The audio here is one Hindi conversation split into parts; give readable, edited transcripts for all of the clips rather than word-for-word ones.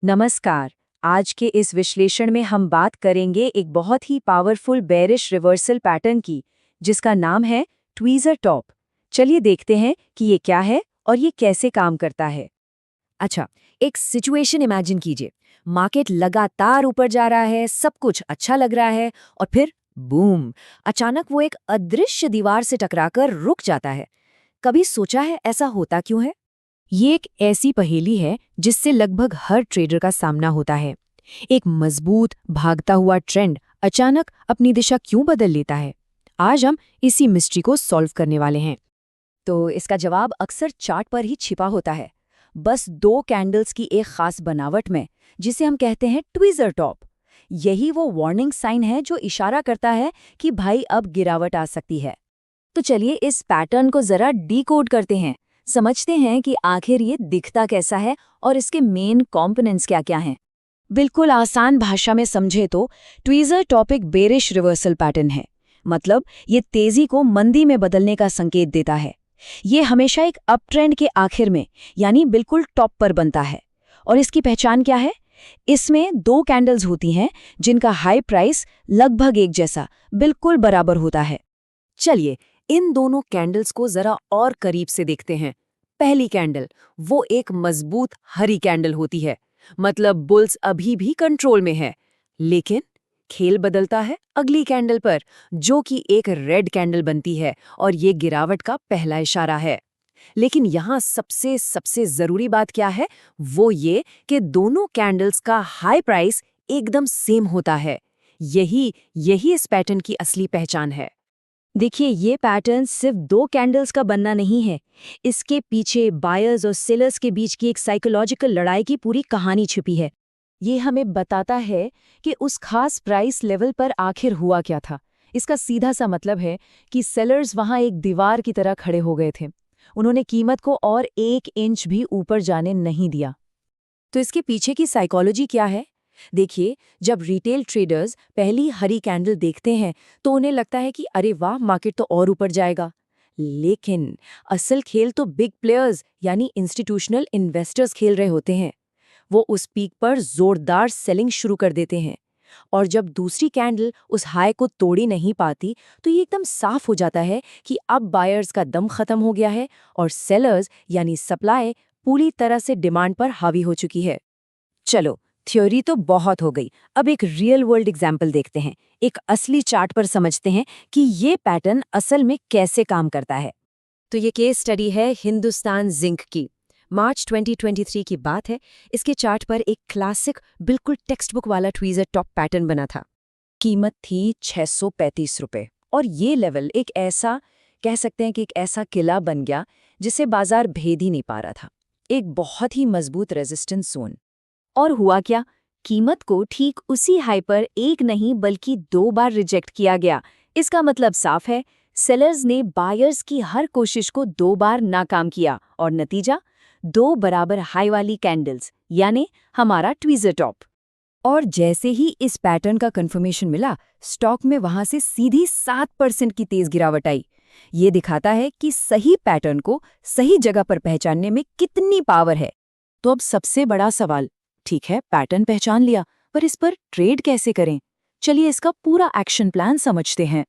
नमस्कार। आज के इस विश्लेषण में हम बात करेंगे एक बहुत ही पावरफुल बेरिश रिवर्सल पैटर्न की, जिसका नाम है ट्वीज़र टॉप। चलिए देखते हैं कि ये क्या है और ये कैसे काम करता है। अच्छा, एक सिचुएशन इमेजिन कीजिए। मार्केट लगातार ऊपर जा रहा है, सब कुछ अच्छा लग रहा है और फिर बूम, अचानक वो एक अदृश्य दीवार से टकराकर रुक जाता है। कभी सोचा है ऐसा होता क्यों है? ये एक ऐसी पहेली है जिससे लगभग हर ट्रेडर का सामना होता है। एक मजबूत भागता हुआ ट्रेंड अचानक अपनी दिशा क्यों बदल लेता है? आज हम इसी मिस्ट्री को सॉल्व करने वाले हैं। तो इसका जवाब अक्सर चार्ट पर ही छिपा होता है। बस दो कैंडल्स की एक खास बनावट में, जिसे हम कहते हैं ट्वीज़र टॉप। यही वो वार्निंग साइन है जो इशारा करता है कि भाई अब गिरावट आ सकती है। तो चलिए इस पैटर्न को जरा डीकोड करते हैं, समझते हैं कि आखिर ये दिखता कैसा है और इसके मेन कॉम्पोनेंट्स क्या-क्या हैं। बिल्कुल आसान भाषा में समझे तो ट्वीज़र टॉप एक बेरिश रिवर्सल पैटर्न है। मतलब ये तेजी को मंदी में बदलने का संकेत देता है। ये हमेशा एक अप ट्रेंड के आखिर में, यानी बिल्कुल टॉप पर बनता है। और इसकी पहचान क्या है? इसमें दो कैंडल्स होती हैं जिनका हाई प्राइस लगभग एक जैसा, बिल्कुल बराबर होता है। चलिए इन दोनों कैंडल्स को जरा और करीब से देखते हैं। पहली कैंडल, वो एक मजबूत हरी कैंडल होती है, मतलब बुल्स अभी भी कंट्रोल में है। लेकिन खेल बदलता है अगली कैंडल पर, जो कि एक रेड कैंडल बनती है और ये गिरावट का पहला इशारा है। लेकिन यहाँ सबसे सबसे जरूरी बात क्या है? वो ये कि दोनों कैंडल्स का हाई प्राइस एकदम सेम होता है। यही यही इस पैटर्न की असली पहचान है। देखिए, ये पैटर्न सिर्फ दो कैंडल्स का बनना नहीं है। इसके पीछे बायर्स और सेलर्स के बीच की एक साइकोलॉजिकल लड़ाई की पूरी कहानी छिपी है। ये हमें बताता है कि उस खास प्राइस लेवल पर आखिर हुआ क्या था। इसका सीधा सा मतलब है कि सेलर्स वहां एक दीवार की तरह खड़े हो गए थे। उन्होंने कीमत को और 1 इंच भी ऊपर जाने नहीं दिया। तो इसके पीछे की साइकोलॉजी क्या है? देखिए, जब रिटेल ट्रेडर्स पहली हरी कैंडल देखते हैं तो उन्हें लगता है कि अरे वाह, मार्केट तो और ऊपर जाएगा। लेकिन असल खेल तो बिग प्लेयर्स यानी इंस्टीट्यूशनल इन्वेस्टर्स खेल रहे होते हैं। वो उस पीक पर जोरदार सेलिंग शुरू कर देते हैं। और जब दूसरी कैंडल उस हाई को तोड़ ही नहीं पाती, तो ये एकदम साफ हो जाता है कि अब बायर्स का दम खत्म हो गया है और सेलर्स यानी सप्लाई पूरी तरह से डिमांड पर हावी हो चुकी है। चलो, थ्योरी तो बहुत हो गई, अब एक रियल वर्ल्ड एग्जाम्पल देखते हैं। एक असली चार्ट पर समझते हैं कि ये पैटर्न असल में कैसे काम करता है। तो ये केस स्टडी है हिंदुस्तान जिंक की। मार्च 2023 की बात है। इसके चार्ट पर एक क्लासिक, बिल्कुल टेक्स्ट बुक वाला ट्वीज़र टॉप पैटर्न बना था। कीमत थी 635 रुपए और ये लेवल एक ऐसा, कह सकते हैं कि एक ऐसा किला बन गया जिसे बाजार भेद ही नहीं पा रहा था। एक बहुत ही मजबूत रेजिस्टेंस जोन। और हुआ क्या? कीमत को ठीक उसी हाई पर एक नहीं बल्कि 2 बार रिजेक्ट किया गया। इसका मतलब साफ है, सेलर्स ने बायर्स की हर कोशिश को 2 बार नाकाम किया और नतीजा 2 बराबर हाई वाली कैंडल्स, यानी हमारा ट्वीज़र टॉप। और जैसे ही इस पैटर्न का कंफर्मेशन मिला, स्टॉक में वहां से सीधी 7% की तेज गिरावट आई। ये दिखाता है कि सही पैटर्न को सही जगह पर पहचानने में कितनी पावर है। तो अब सबसे बड़ा सवाल, ठीक है पैटर्न पहचान लिया, पर इस पर ट्रेड कैसे करें? चलिए इसका पूरा एक्शन प्लान समझते हैं।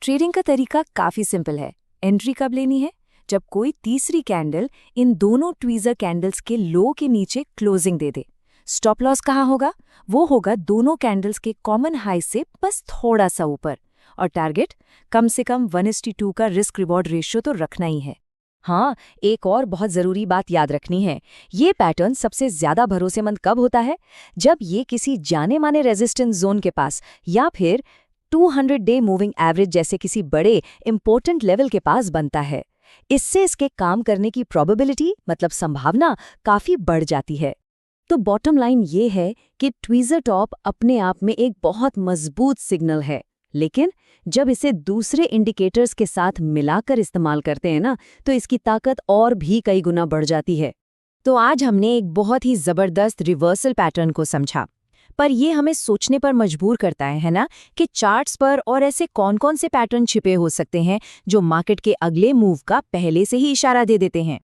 ट्रेडिंग का तरीका काफी सिंपल है। एंट्री कब लेनी है? जब कोई तीसरी कैंडल इन दोनों ट्वीज़र कैंडल्स के लो के नीचे क्लोजिंग दे दे। स्टॉप लॉस कहाँ होगा? वो होगा दोनों कैंडल्स के कॉमन हाई से बस थोड़ा सा ऊपर। और टारगेट कम से कम 1:2 का रिस्क रिवॉर्ड रेशियो तो रखना ही है। हाँ, एक और बहुत जरूरी बात याद रखनी है। ये पैटर्न सबसे ज्यादा भरोसेमंद कब होता है? जब ये किसी जाने माने रेजिस्टेंस जोन के पास या फिर 200 डे मूविंग एवरेज जैसे किसी बड़े इंपॉर्टेंट लेवल के पास बनता है। इससे इसके काम करने की प्रोबेबिलिटी, मतलब संभावना, काफी बढ़ जाती है। तो बॉटम लाइन ये है कि ट्वीज़र टॉप अपने आप में एक बहुत मजबूत सिग्नल है, लेकिन जब इसे दूसरे इंडिकेटर्स के साथ मिलाकर इस्तेमाल करते हैं ना, तो इसकी ताकत और भी कई गुना बढ़ जाती है। तो आज हमने एक बहुत ही जबरदस्त रिवर्सल पैटर्न को समझा, पर यह हमें सोचने पर मजबूर करता है ना, कि चार्ट्स पर और ऐसे कौन-कौन से पैटर्न छिपे हो सकते हैं जो मार्केट के अगले मूव का पहले से ही इशारा दे देते हैं।